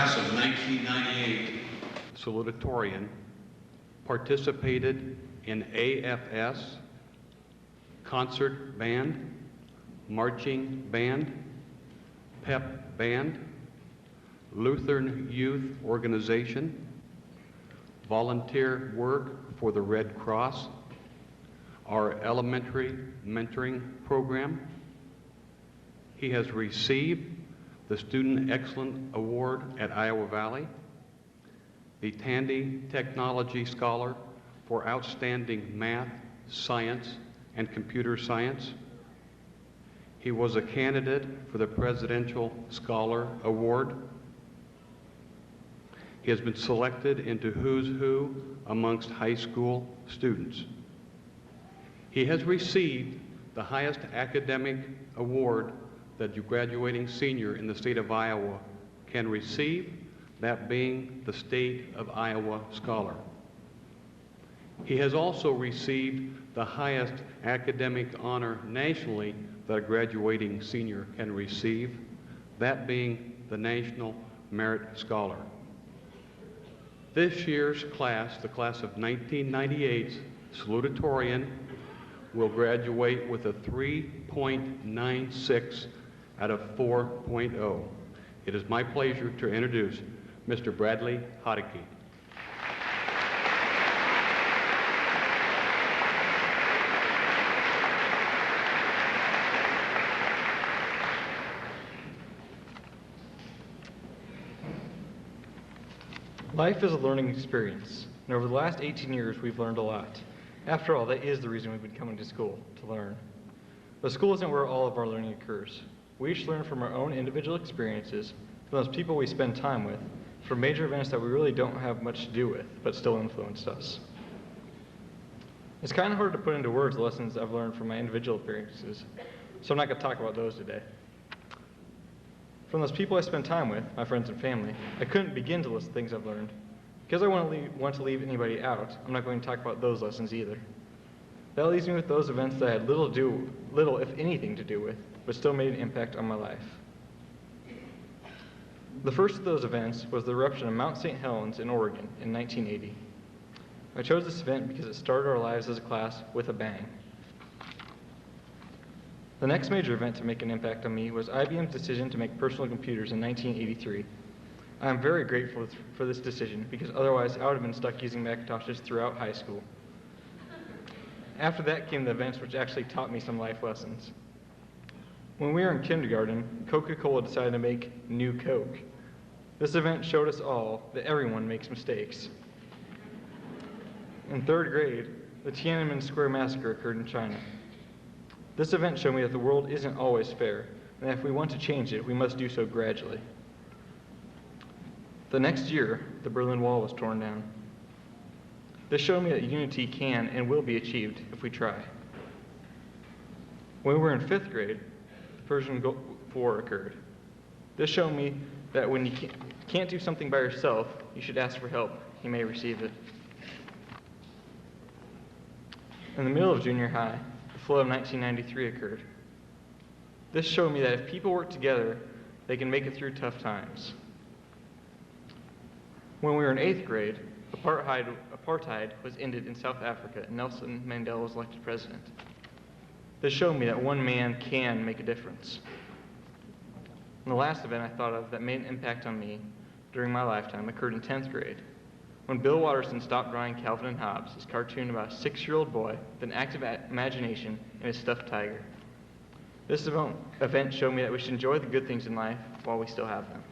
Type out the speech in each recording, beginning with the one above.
class of 1998 salutatorian participated in AFS, concert band, marching band, pep band, Lutheran Youth Organization, volunteer work for the Red Cross, our elementary mentoring program. He has received the Student Excellence Award at Iowa Valley, the Tandy Technology Scholar for outstanding math, science, and computer science. He was a candidate for the Presidential Scholar Award. He has been selected into Who's Who amongst high school students. He has received the highest academic award that a graduating senior in the state of Iowa can receive, that being the State of Iowa Scholar. He has also received the highest academic honor nationally that a graduating senior can receive, that being the National Merit Scholar. This year's class, the class of 1998's salutatorian, will graduate with a 3.96 out of 4.0. It is my pleasure to introduce Mr. Bradley Hodeke. Life is a learning experience, and over the last 18 years, we've learned a lot. After all, that is the reason we've been coming to school, to learn. But school isn't where all of our learning occurs. We each learn from our own individual experiences, from those people we spend time with, from major events that we really don't have much to do with, but still influenced us. It's kind of hard to put into words the lessons I've learned from my individual experiences, so I'm not going to talk about those today. From those people I spend time with, my friends and family, I couldn't begin to list things I've learned. Because I want to leave anybody out, I'm not going to talk about those lessons either. That leaves me with those events that I had little if anything to do with, but still made an impact on my life. The first of those events was the eruption of Mount St. Helens in Oregon in 1980. I chose this event because it started our lives as a class with a bang. The next major event to make an impact on me was IBM's decision to make personal computers in 1983. I am very grateful for this decision because otherwise I would have been stuck using Macintoshes throughout high school. After that came the events which actually taught me some life lessons. When we were in kindergarten, Coca-Cola decided to make New Coke. This event showed us all that everyone makes mistakes. In third grade, the Tiananmen Square massacre occurred in China. This event showed me that the world isn't always fair, and that if we want to change it, we must do so gradually. The next year, the Berlin Wall was torn down. This showed me that unity can and will be achieved if we try. When we were in fifth grade, the Persian Gulf War occurred. This showed me that when you can't do something by yourself, you should ask for help. You may receive it. In the middle of junior high, the flood of 1993 occurred. This showed me that if people work together, they can make it through tough times. When we were in eighth grade, apartheid was ended in South Africa and Nelson Mandela was elected president. This showed me that one man can make a difference. And the last event I thought of that made an impact on me during my lifetime occurred in 10th grade, when Bill Watterson stopped drawing Calvin and Hobbes, his cartoon about a 6-year-old boy with an active imagination and a stuffed tiger. This event showed me that we should enjoy the good things in life while we still have them.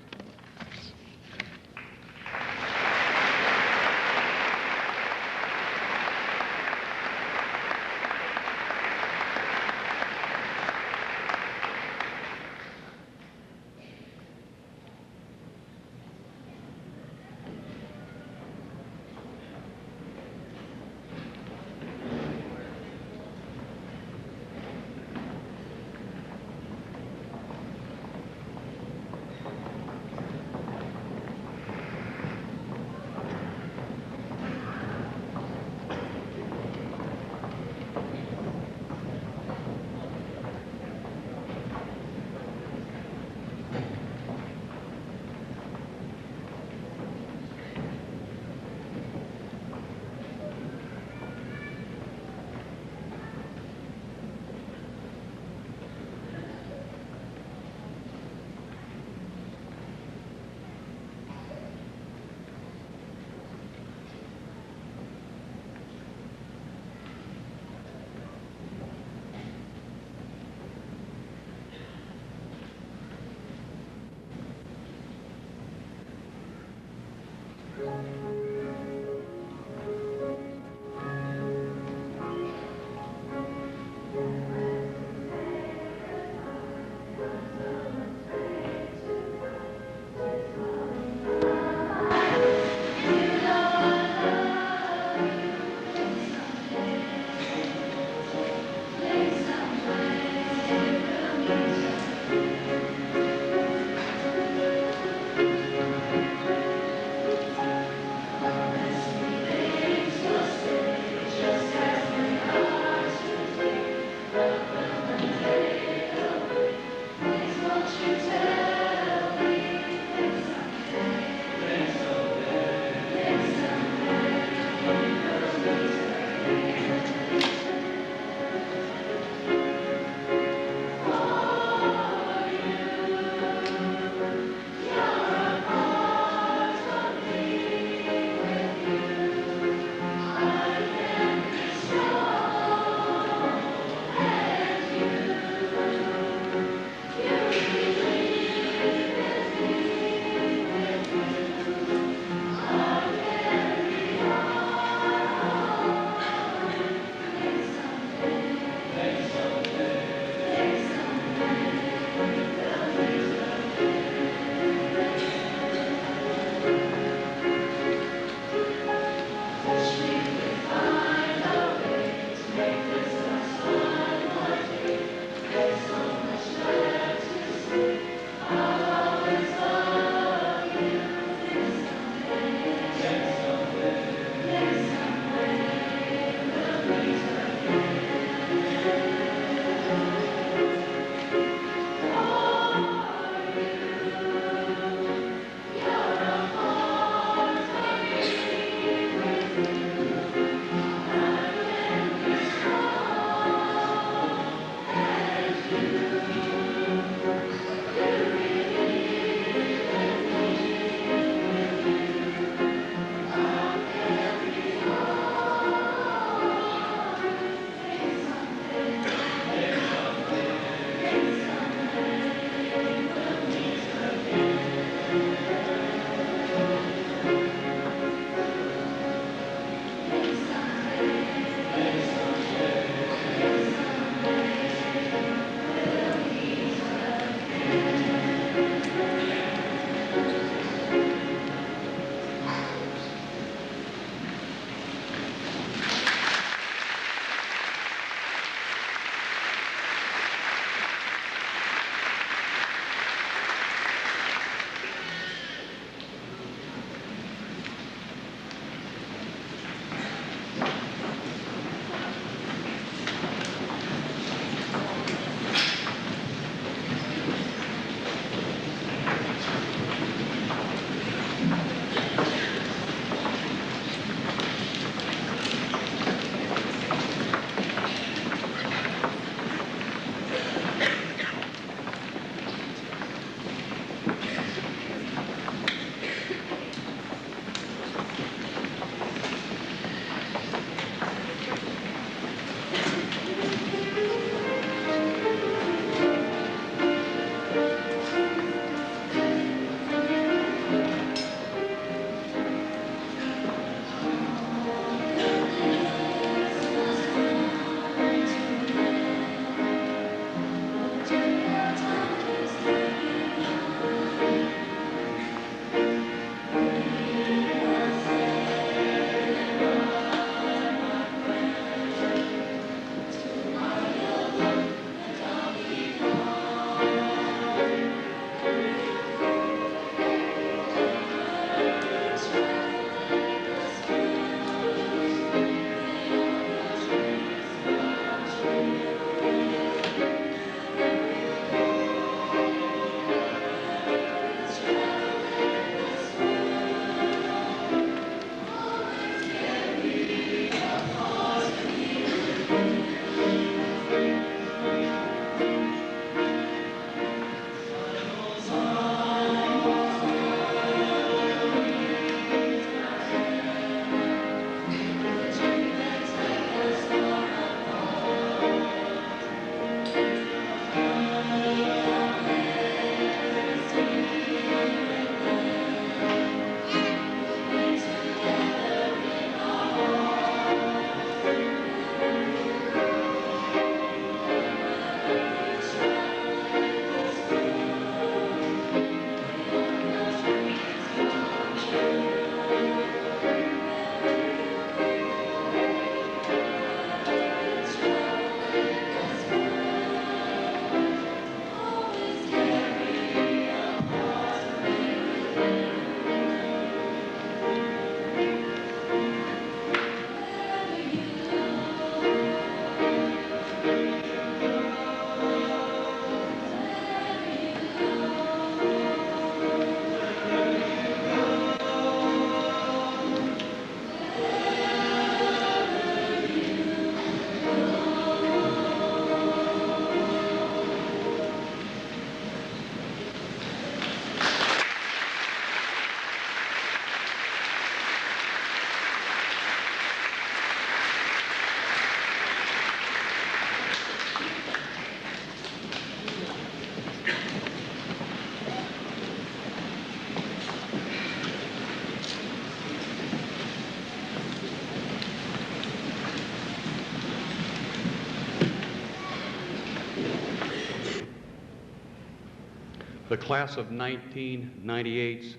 The class of 1998's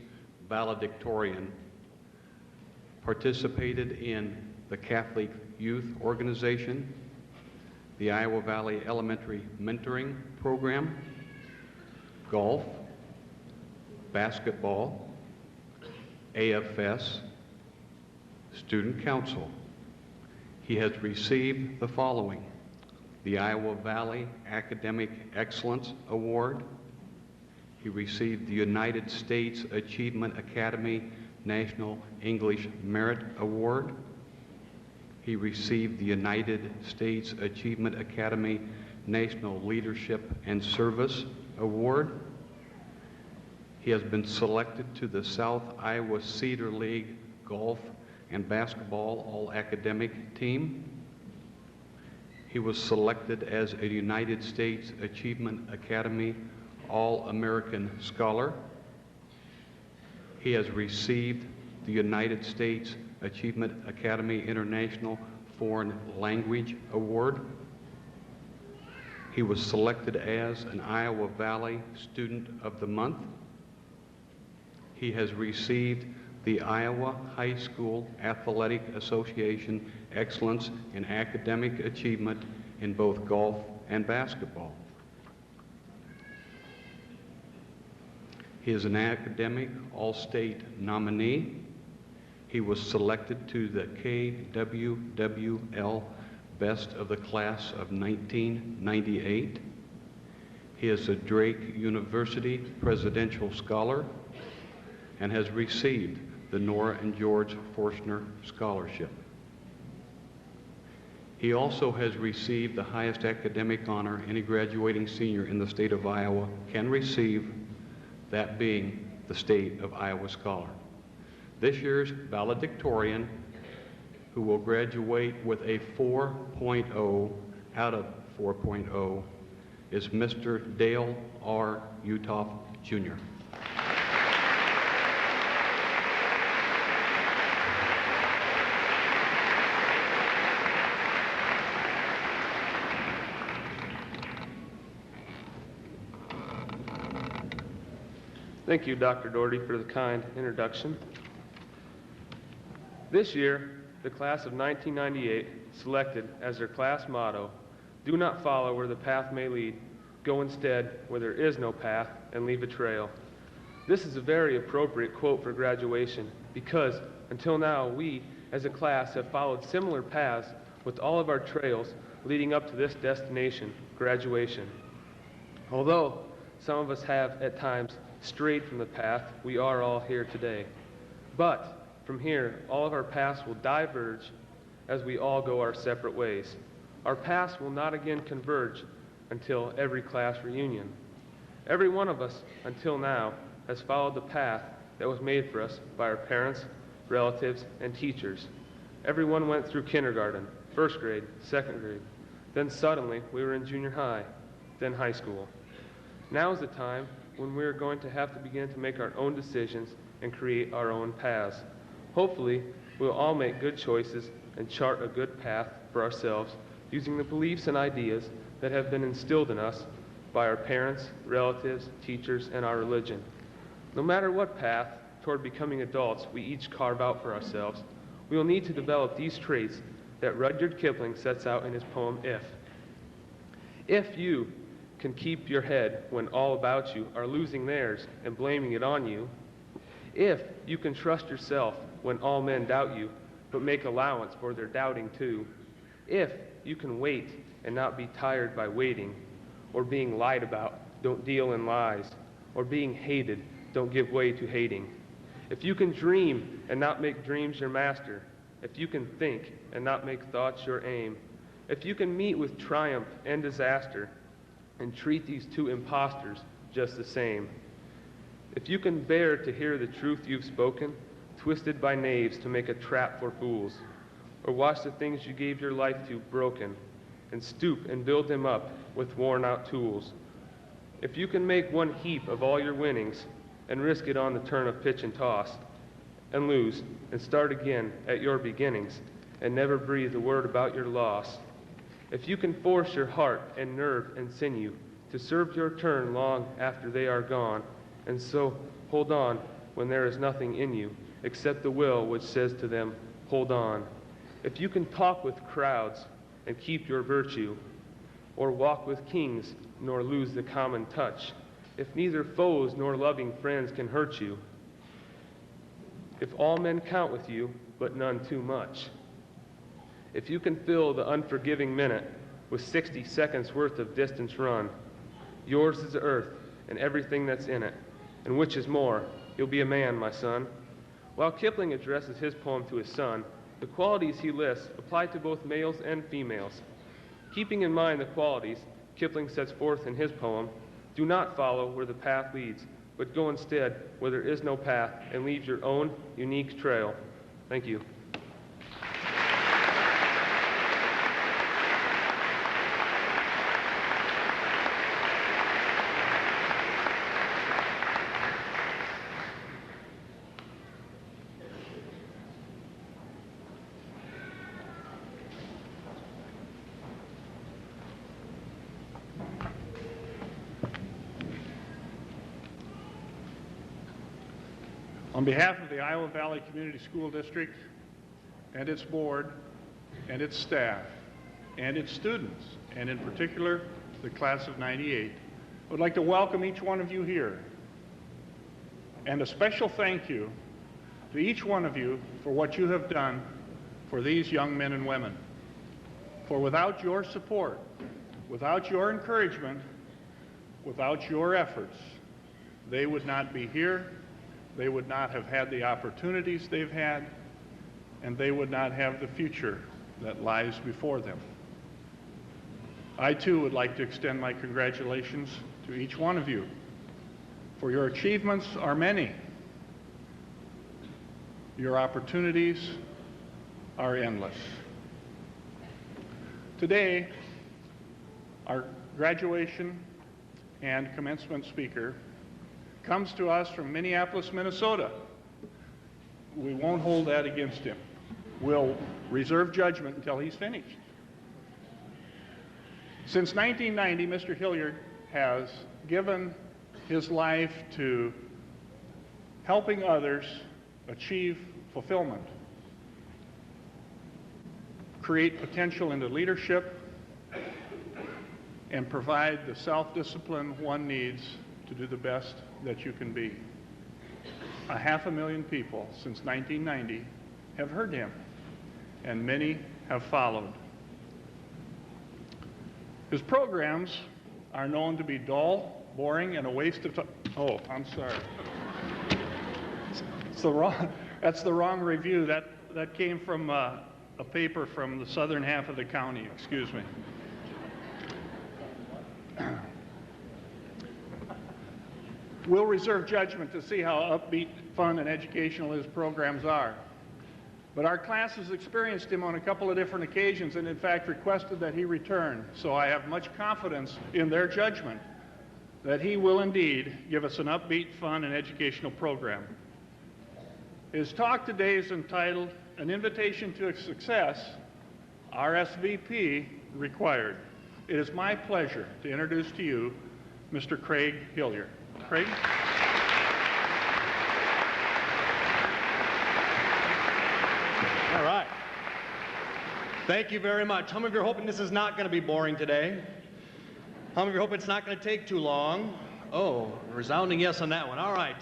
valedictorian participated in the Catholic Youth Organization, the Iowa Valley Elementary Mentoring Program, golf, basketball, AFS, student council. He has received the following: the Iowa Valley Academic Excellence Award. He received the United States Achievement Academy National English Merit Award. He received the United States Achievement Academy National Leadership and Service Award. He has been selected to the South Iowa Cedar League Golf and Basketball All-Academic Team. He was selected as a United States Achievement Academy All-American Scholar. He has received the United States Achievement Academy International Foreign Language Award. He was selected as an Iowa Valley Student of the Month. He has received the Iowa High School Athletic Association Excellence in Academic Achievement in both golf and basketball. He is an academic all-state nominee. He was selected to the KWWL Best of the Class of 1998. He is a Drake University Presidential Scholar and has received the Nora and George Forstner Scholarship. He also has received the highest academic honor any graduating senior in the state of Iowa can receive, that being the State of Iowa Scholar. This year's valedictorian, who will graduate with a 4.0 out of 4.0, is Mr. Dale R. Utoff, Jr. Thank you, Dr. Doherty, for the kind introduction. This year, the class of 1998 selected as their class motto, "Do not follow where the path may lead, go instead where there is no path and leave a trail." This is a very appropriate quote for graduation because until now we as a class have followed similar paths with all of our trails leading up to this destination, graduation. Although some of us have at times strayed from the path, we are all here today. But from here, all of our paths will diverge as we all go our separate ways. Our paths will not again converge until every class reunion. Every one of us, until now, has followed the path that was made for us by our parents, relatives, and teachers. Everyone went through kindergarten, first grade, second grade. Then suddenly, we were in junior high, then high school. Now is the time when we're going to have to begin to make our own decisions and create our own paths. Hopefully, we'll all make good choices and chart a good path for ourselves using the beliefs and ideas that have been instilled in us by our parents, relatives, teachers, and our religion. No matter what path toward becoming adults we each carve out for ourselves, we will need to develop these traits that Rudyard Kipling sets out in his poem, If. If you can keep your head when all about you are losing theirs and blaming it on you, if you can trust yourself when all men doubt you, but make allowance for their doubting too, if you can wait and not be tired by waiting, or being lied about, don't deal in lies, or being hated, don't give way to hating, if you can dream and not make dreams your master, if you can think and not make thoughts your aim, if you can meet with triumph and disaster, and treat these two impostors just the same. If you can bear to hear the truth you've spoken, twisted by knaves to make a trap for fools, or watch the things you gave your life to broken, and stoop and build them up with worn-out tools. If you can make one heap of all your winnings, and risk it on the turn of pitch and toss, and lose, and start again at your beginnings, and never breathe a word about your loss, if you can force your heart and nerve and sinew to serve your turn long after they are gone, and so hold on when there is nothing in you except the will which says to them, hold on. If you can talk with crowds and keep your virtue, or walk with kings nor lose the common touch, if neither foes nor loving friends can hurt you, if all men count with you, but none too much, if you can fill the unforgiving minute with 60 seconds worth of distance run, yours is the earth and everything that's in it, and which is more, you'll be a man, my son. While Kipling addresses his poem to his son, the qualities he lists apply to both males and females. Keeping in mind the qualities Kipling sets forth in his poem, do not follow where the path leads, but go instead where there is no path and leave your own unique trail. Thank you. On behalf of the Iowa Valley Community School District and its board and its staff and its students, and in particular the class of '98, I would like to welcome each one of you here. And a special thank you to each one of you for what you have done for these young men and women. For without your support, without your encouragement, without your efforts, they would not be here. They would not have had the opportunities they've had, and they would not have the future that lies before them. I too would like to extend my congratulations to each one of you, for your achievements are many. Your opportunities are endless. Today, our graduation and commencement speaker comes to us from Minneapolis, Minnesota. We won't hold that against him. We'll reserve judgment until he's finished. Since 1990, Mr. Hilliard has given his life to helping others achieve fulfillment, create potential into leadership, and provide the self-discipline one needs to do the best that you can be. 500,000 people since 1990 have heard him, and many have followed. His programs are known to be dull, boring, and a waste of time. Oh, I'm sorry. That's the wrong review. That came from a paper from the southern half of the county, excuse me. We'll reserve judgment to see how upbeat, fun, and educational his programs are. But our class has experienced him on a couple of different occasions and in fact requested that he return. So I have much confidence in their judgment that he will indeed give us an upbeat, fun, and educational program. His talk today is entitled, An Invitation to Success, RSVP Required. It is my pleasure to introduce to you Mr. Craig Hilliard. Craig? All right. Thank you very much. How many of you are hoping this is not going to be boring today? How many of you hope it's not going to take too long? Oh, a resounding yes on that one. All right.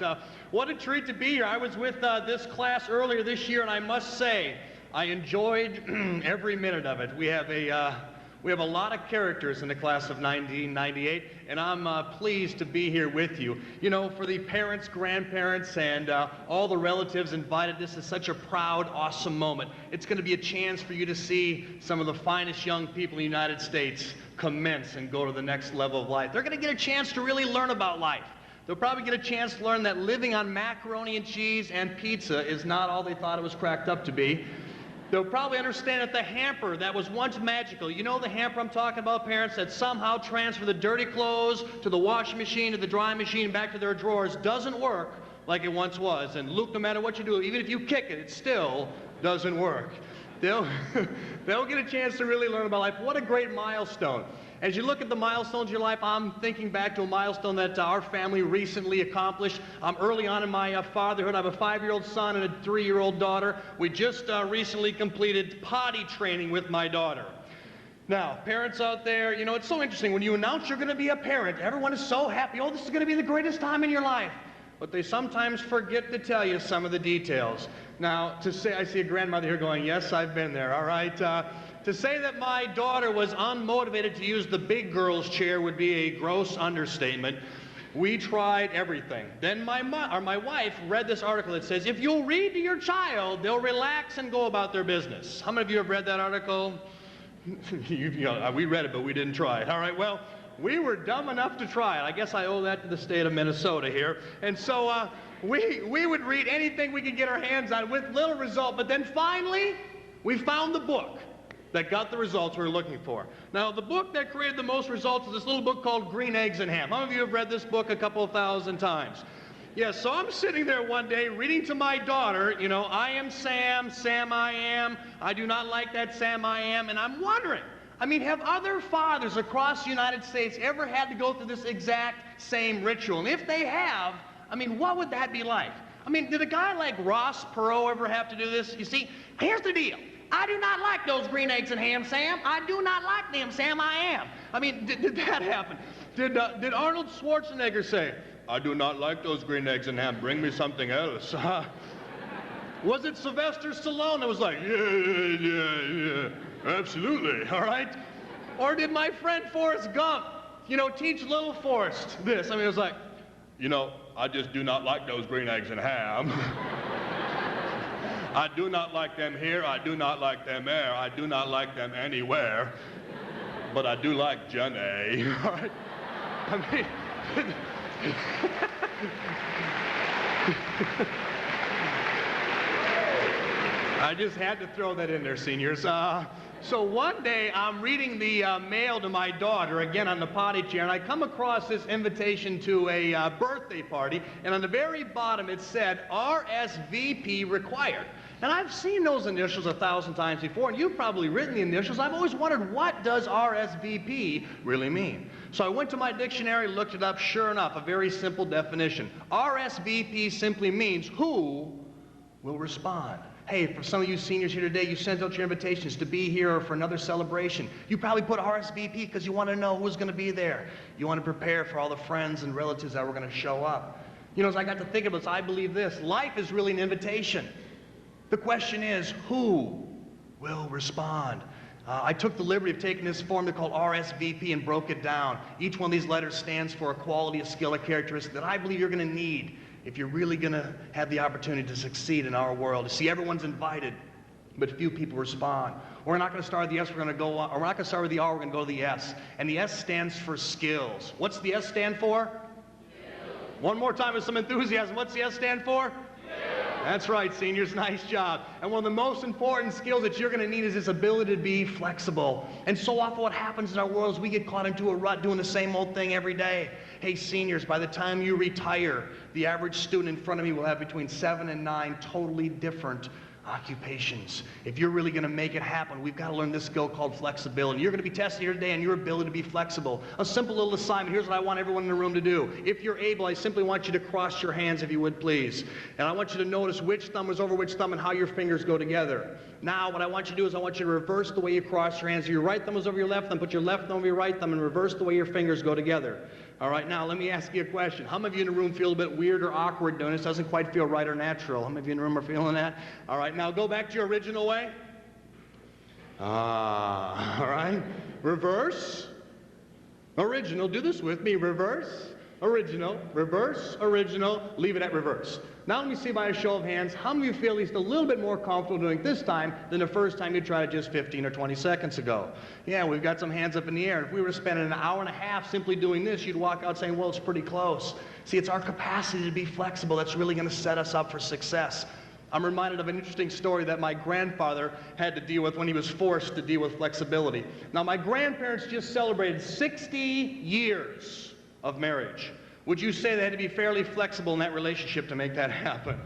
What a treat to be here. I was with this class earlier this year, and I must say, I enjoyed every minute of it. We have a lot of characters in the class of 1998, and I'm pleased to be here with you. You know, for the parents, grandparents, and all the relatives invited, this is such a proud, awesome moment. It's going to be a chance for you to see some of the finest young people in the United States commence and go to the next level of life. They're going to get a chance to really learn about life. They'll probably get a chance to learn that living on macaroni and cheese and pizza is not all they thought it was cracked up to be. They'll probably understand that the hamper that was once magical, you know the hamper I'm talking about, parents, that somehow transfer the dirty clothes to the washing machine, to the drying machine, and back to their drawers, doesn't work like it once was. And Luke, no matter what you do, even if you kick it, it still doesn't work. They'll get a chance to really learn about life. What a great milestone. As you look at the milestones of your life, I'm thinking back to a milestone that our family recently accomplished. Early on in my fatherhood, I have a 5-year-old son and a 3-year-old daughter. We just recently completed potty training with my daughter. Now, parents out there, you know, it's so interesting. When you announce you're going to be a parent, everyone is so happy. Oh, this is going to be the greatest time in your life. But they sometimes forget to tell you some of the details. Now, to say, I see a grandmother here going, yes, I've been there, all right? To say that my daughter was unmotivated to use the big girl's chair would be a gross understatement. We tried everything. Then my wife read this article that says, if you'll read to your child, they'll relax and go about their business. How many of you have read that article? We read it, but we didn't try it. All right, well, we were dumb enough to try it. I guess I owe that to the state of Minnesota here. And so we would read anything we could get our hands on with little result. But then finally, we found the book that got the results we were looking for. Now, the book that created the most results is this little book called Green Eggs and Ham. How many of you have read this book a couple of thousand times? Yes, so I'm sitting there one day reading to my daughter, you know, I am Sam, Sam I am, I do not like that Sam I am, and I'm wondering, I mean, have other fathers across the United States ever had to go through this exact same ritual? And if they have, I mean, what would that be like? I mean, did a guy like Ross Perot ever have to do this? You see, here's the deal. I do not like those green eggs and ham, Sam. I do not like them, Sam, I am. I mean, did that happen? Did Arnold Schwarzenegger say, I do not like those green eggs and ham, bring me something else? Was it Sylvester Stallone that was like, yeah, absolutely, all right? Or did my friend Forrest Gump, you know, teach little Forrest this? I mean, it was like, you know, I just do not like those green eggs and ham. I do not like them here, I do not like them there, I do not like them anywhere, but I do like Jenny, all right? I mean, I just had to throw that in there, seniors. So one day I'm reading the mail to my daughter, again on the potty chair, and I come across this invitation to a birthday party, and on the very bottom it said, RSVP required. And I've seen those initials 1,000 times before, and you've probably written the initials. I've always wondered, what does RSVP really mean? So I went to my dictionary, looked it up. Sure enough, a very simple definition. RSVP simply means who will respond. Hey, for some of you seniors here today, you sent out your invitations to be here or for another celebration. You probably put RSVP because you want to know who's going to be there. You want to prepare for all the friends and relatives that were going to show up. You know, as I got to thinking about this, I believe this. Life is really an invitation. The question is, who will respond? I took the liberty of taking this form they call RSVP and broke it down. Each one of these letters stands for a quality, a skill, a characteristic that I believe you're going to need if you're really going to have the opportunity to succeed in our world. You see, everyone's invited, but few people respond. We're not going to start with the S, we're going to go on, or we're not going to start with the R, we're going to go to the S. And the S stands for skills. What's the S stand for? Skills. One more time with some enthusiasm. What's the S stand for? That's right, seniors, nice job. And one of the most important skills that you're going to need is this ability to be flexible. And so often what happens in our world is we get caught into a rut doing the same old thing every day. Hey, seniors, by the time you retire, the average student in front of me will have between 7 and 9 totally different occupations. If you're really going to make it happen, we've got to learn this skill called flexibility. You're going to be tested here today on your ability to be flexible. A simple little assignment. Here's what I want everyone in the room to do. If you're able, I simply want you to cross your hands, if you would, please. And I want you to notice which thumb is over which thumb and how your fingers go together. Now, what I want you to do is I want you to reverse the way you cross your hands. Your right thumb is over your left thumb. Put your left thumb over your right thumb and reverse the way your fingers go together. All right, now let me ask you a question. How many of you in the room feel a bit weird or awkward doing this? Doesn't quite feel right or natural. How many of you in the room are feeling that? All right, now go back to your original way. All right. Reverse. Original. Do this with me. Reverse. Original. Reverse. Original. Leave it at reverse. Now let me see by a show of hands, how many of you feel at least a little bit more comfortable doing it this time than the first time you tried it just 15 or 20 seconds ago? Yeah, we've got some hands up in the air. If we were to spend an hour and a half simply doing this, you'd walk out saying, well, it's pretty close. See, it's our capacity to be flexible that's really going to set us up for success. I'm reminded of an interesting story that my grandfather had to deal with when he was forced to deal with flexibility. Now, my grandparents just celebrated 60 years of marriage. Would you say they had to be fairly flexible in that relationship to make that happen?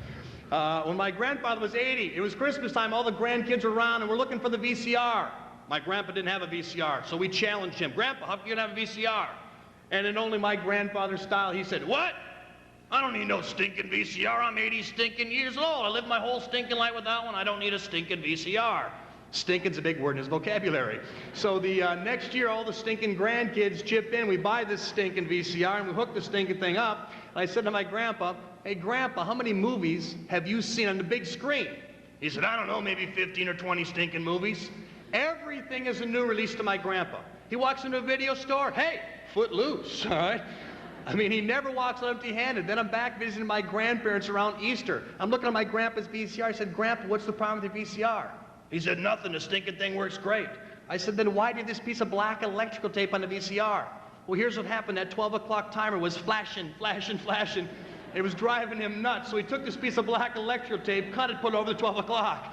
When my grandfather was 80, it was Christmas time, all the grandkids were around and we're looking for the VCR. My grandpa didn't have a VCR, so we challenged him. Grandpa, how come you don't have a VCR? And in only my grandfather's style, he said, what? I don't need no stinking VCR. I'm 80 stinking years old. I lived my whole stinking life without one. I don't need a stinking VCR. Stinking's a big word in his vocabulary. So the next year, all the stinking grandkids chip in. We buy this stinking VCR, and we hook the stinking thing up. And I said to my grandpa, hey, Grandpa, how many movies have you seen on the big screen? He said, I don't know, maybe 15 or 20 stinking movies. Everything is a new release to my grandpa. He walks into a video store, hey, Footloose, all right? I mean, he never walks empty-handed. Then I'm back visiting my grandparents around Easter. I'm looking at my grandpa's VCR. I said, Grandpa, what's the problem with your VCR? He said, nothing, the stinking thing works great. I said, then why did this piece of black electrical tape on the VCR? Well, here's what happened. That 12 o'clock timer was flashing, flashing, flashing. It was driving him nuts, so he took this piece of black electrical tape, cut it, put it over the 12 o'clock.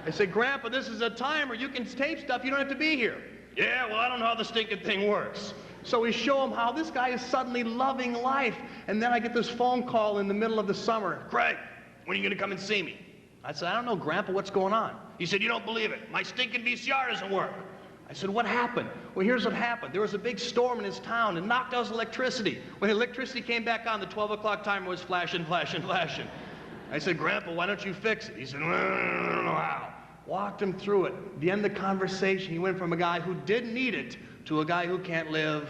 I said, Grandpa, this is a timer. You can tape stuff. You don't have to be here. Yeah, well, I don't know how the stinking thing works. So we show him how this guy is suddenly loving life. And then I get this phone call in the middle of the summer. Craig, when are you going to come and see me? I said, I don't know, Grandpa, what's going on? He said, you don't believe it. My stinking VCR doesn't work. I said, what happened? Well, here's what happened. There was a big storm in his town and knocked out his electricity. When the electricity came back on, the 12 o'clock timer was flashing, flashing, flashing. I said, Grandpa, why don't you fix it? He said, well, I don't know how. Walked him through it. At the end of the conversation, he went from a guy who didn't need it to a guy who can't live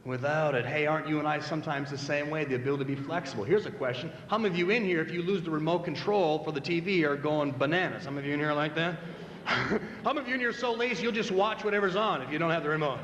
without it. Hey, aren't you and I sometimes the same way? The ability to be flexible. Here's a question. How many of you in here, if you lose the remote control for the TV, are going bananas? Some of you in here are like that? How many of you in here are so lazy you'll just watch whatever's on if you don't have the remote?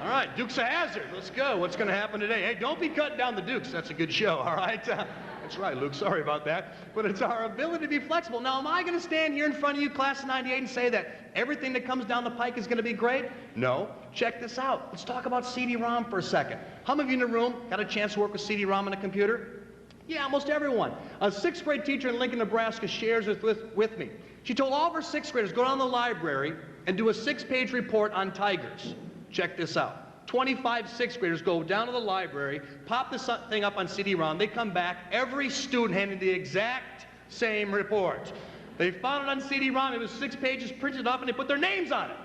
All right, Dukes of Hazzard. Let's go. What's going to happen today? Hey, don't be cutting down the Dukes. That's a good show, all right? That's right, Luke. Sorry about that. But it's our ability to be flexible. Now, am I going to stand here in front of you, class of 98, and say that everything that comes down the pike is going to be great? No. Check this out. Let's talk about CD-ROM for a second. How many of you in the room got a chance to work with CD-ROM on a computer? Yeah, almost everyone. A sixth grade teacher in Lincoln, Nebraska shares this with me. She told all of her sixth graders, go down to the library and do a 6-page report on tigers. Check this out. 25 sixth graders go down to the library, pop this thing up on CD-ROM, they come back, every student handed the exact same report. They found it on CD-ROM, it was 6 pages printed up, and they put their names on it.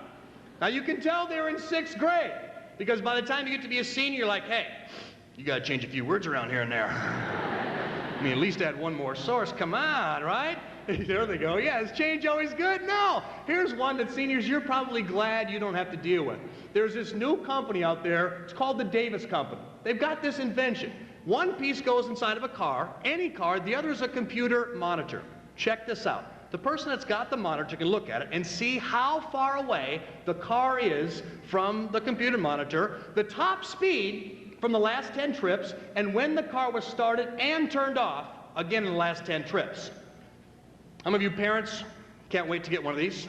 Now you can tell they were in 6th grade, because by the time you get to be a senior, you're like, hey, you gotta change a few words around here and there. I mean, at least add one more source, come on, right? There they go. Yeah, is change always good? No. Here's one that seniors, you're probably glad you don't have to deal with. There's this new company out there. It's called the Davis Company. They've got this invention. One piece goes inside of a car, any car. The other is a computer monitor. Check this out. The person that's got the monitor can look at it and see how far away the car is from the computer monitor, the top speed from the last 10 trips, and when the car was started and turned off, again in the last 10 trips. How many of you parents can't wait to get one of these?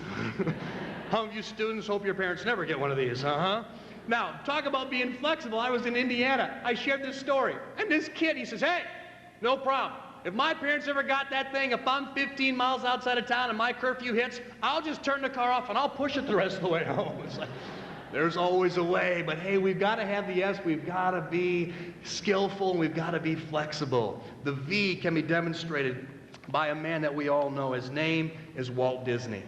How many of you students hope your parents never get one of these? Now, talk about being flexible. I was in Indiana. I shared this story. And this kid, he says, hey, no problem. If my parents ever got that thing, if I'm 15 miles outside of town and my curfew hits, I'll just turn the car off and I'll push it the rest of the way home. It's like, there's always a way, but hey, we've got to have the S, we've got to be skillful, and we've got to be flexible. The V can be demonstrated by a man that we all know. His name is Walt Disney.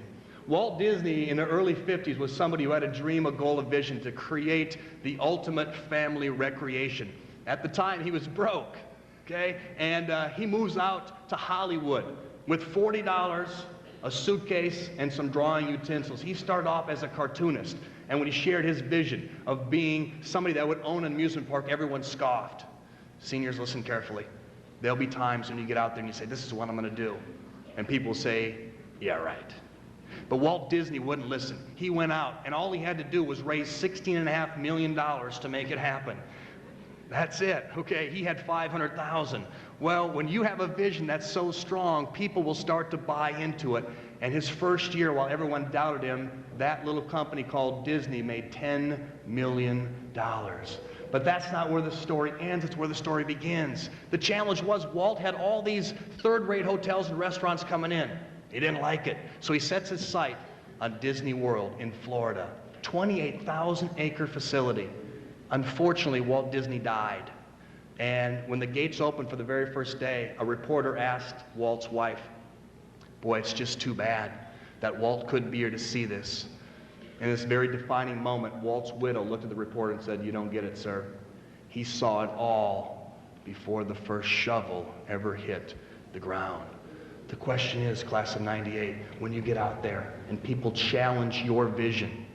Walt Disney in the early 50s was somebody who had a dream, a goal, a vision to create the ultimate family recreation. At the time, he was broke, okay? And he moves out to Hollywood with $40, a suitcase, and some drawing utensils. He started off as a cartoonist, and when he shared his vision of being somebody that would own an amusement park, everyone scoffed. Seniors, listen carefully. There'll be times when you get out there and you say, this is what I'm going to do. And people say, yeah, right. But Walt Disney wouldn't listen. He went out, and all he had to do was raise $16.5 million to make it happen. That's it. Okay, he had $500,000. Well, when you have a vision that's so strong, people will start to buy into it. And his first year, while everyone doubted him, that little company called Disney made $10 million. But that's not where the story ends, it's where the story begins. The challenge was Walt had all these third-rate hotels and restaurants coming in. He didn't like it. So he sets his sight on Disney World in Florida, 28,000-acre facility. Unfortunately, Walt Disney died. And when the gates opened for the very first day, a reporter asked Walt's wife, boy, it's just too bad that Walt couldn't be here to see this. In this very defining moment, Walt's widow looked at the reporter and said, "You don't get it, sir. He saw it all before the first shovel ever hit the ground." The question is, class of 98, when you get out there and people challenge your vision,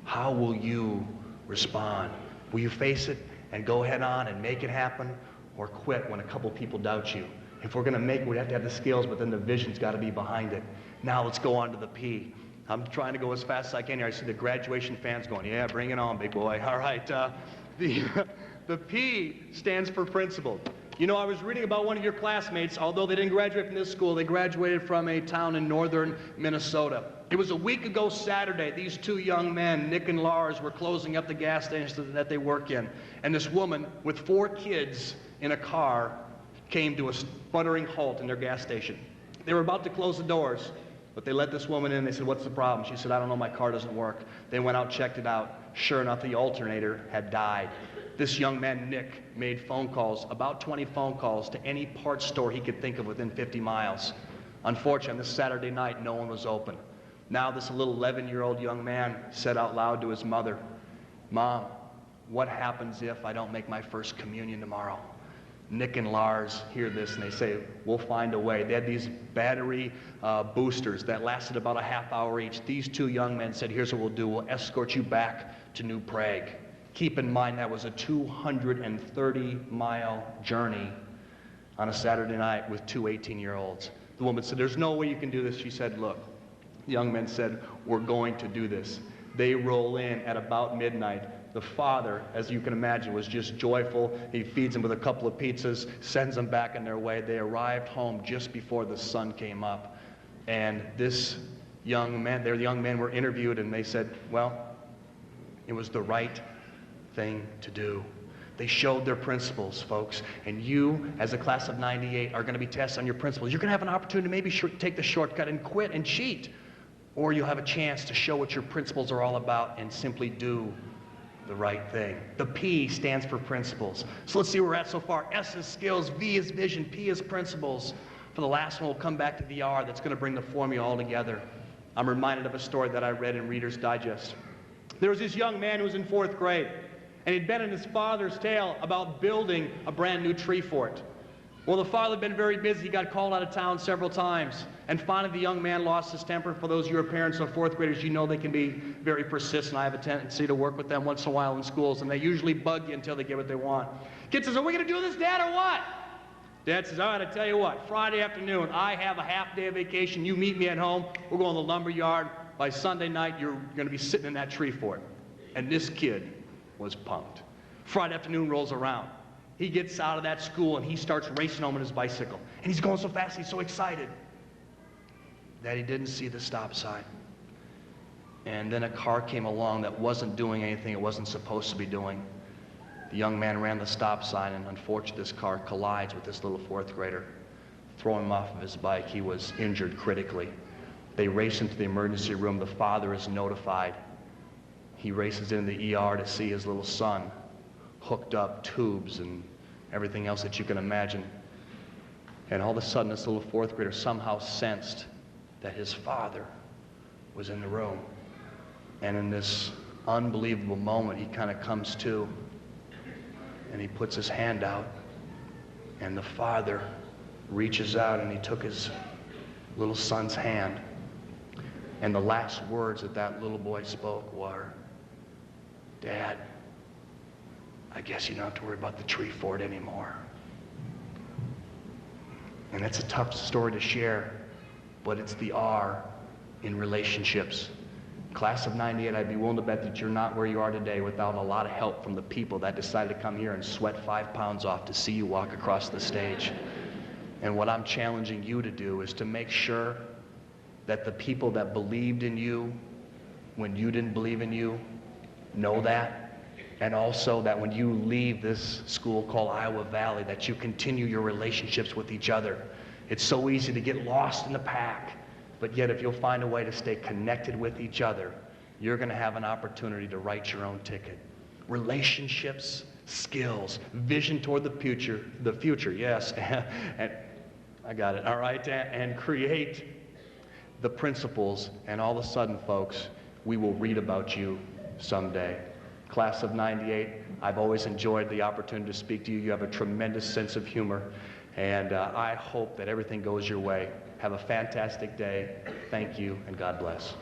how will you respond? Will you face it and go head on and make it happen, or quit when a couple people doubt you? If we're going to make it, we have to have the skills, but then the vision's got to be behind it. Now let's go on to the P. I'm trying to go as fast as I can here. I see the graduation fans going, "Yeah, bring it on, big boy." All right. The P stands for principal. You know, I was reading about one of your classmates. Although they didn't graduate from this school, they graduated from a town in northern Minnesota. It was a week ago Saturday. These two young men, Nick and Lars, were closing up the gas station that they work in. And this woman with 4 kids in a car came to a sputtering halt in their gas station. They were about to close the doors, but they let this woman in. They said, "What's the problem?" She said, "I don't know, my car doesn't work." They went out, checked it out. Sure enough, the alternator had died. This young man, Nick, made phone calls, about 20 phone calls, to any parts store he could think of within 50 miles. Unfortunately, this Saturday night, no one was open. Now this little 11-year-old young man said out loud to his mother, "Mom, what happens if I don't make my first communion tomorrow?" Nick and Lars hear this and they say, "We'll find a way." They had these battery boosters that lasted about a half hour each. These two young men said, "Here's what we'll do. We'll escort you back to New Prague." Keep in mind that was a 230-mile journey on a Saturday night with 2 18-year-olds. The woman said, "There's no way you can do this." She said, "Look." The young men said, "We're going to do this." They roll in at about midnight. The father, as you can imagine, was just joyful. He feeds them with a couple of pizzas, sends them back on their way. They arrived home just before the sun came up. And this young man, their young men were interviewed, and they said, well, it was the right thing to do. They showed their principles, folks. And you, as a class of 98, are going to be tested on your principles. You're going to have an opportunity to maybe take the shortcut and quit and cheat. Or you'll have a chance to show what your principles are all about and simply do the right thing. The P stands for principles. So let's see where we're at so far. S is skills, V is vision, P is principles. For the last one, we'll come back to the R that's going to bring the formula all together. I'm reminded of a story that I read in Reader's Digest. There was this young man who was in 4th grade, and he'd been in his father's tale about building a brand new tree fort. Well, the father had been very busy. He got called out of town several times. And finally, the young man lost his temper. For those of you who are parents of 4th graders, you know they can be very persistent. I have a tendency to work with them once in a while in schools, and they usually bug you until they get what they want. Kid says, "Are we going to do this, Dad, or what?" Dad says, "All right, I tell you what. Friday afternoon, I have a half day of vacation. You meet me at home. We're going to the lumber yard. By Sunday night, you're going to be sitting in that tree fort." And this kid was pumped. Friday afternoon rolls around. He gets out of that school and he starts racing home on his bicycle. And he's going so fast, he's so excited that he didn't see the stop sign. And then a car came along that wasn't doing anything it wasn't supposed to be doing. The young man ran the stop sign, and unfortunately this car collides with this little 4th grader, throwing him off of his bike. He was injured critically. They race into the emergency room. The father is notified. He races into the ER to see his little son, hooked up, tubes and everything else that you can imagine. And all of a sudden, this little 4th grader somehow sensed that his father was in the room. And in this unbelievable moment, he kind of comes to, and he puts his hand out, and the father reaches out and he took his little son's hand. And the last words that that little boy spoke were, "Dad, I guess you don't have to worry about the tree fort anymore." And that's a tough story to share, but it's the R in relationships. Class of 98, I'd be willing to bet that you're not where you are today without a lot of help from the people that decided to come here and sweat 5 pounds off to see you walk across the stage. And what I'm challenging you to do is to make sure that the people that believed in you when you didn't believe in you know that. And also that when you leave this school called Iowa Valley, that you continue your relationships with each other. It's so easy to get lost in the pack, but yet if you'll find a way to stay connected with each other, you're going to have an opportunity to write your own ticket. Relationships, skills, vision toward the future, yes, and I got it, all right, and create the principles, and all of a sudden, folks, we will read about you someday. Class of 98, I've always enjoyed the opportunity to speak to you. You have a tremendous sense of humor, and I hope that everything goes your way. Have a fantastic day. Thank you, and God bless.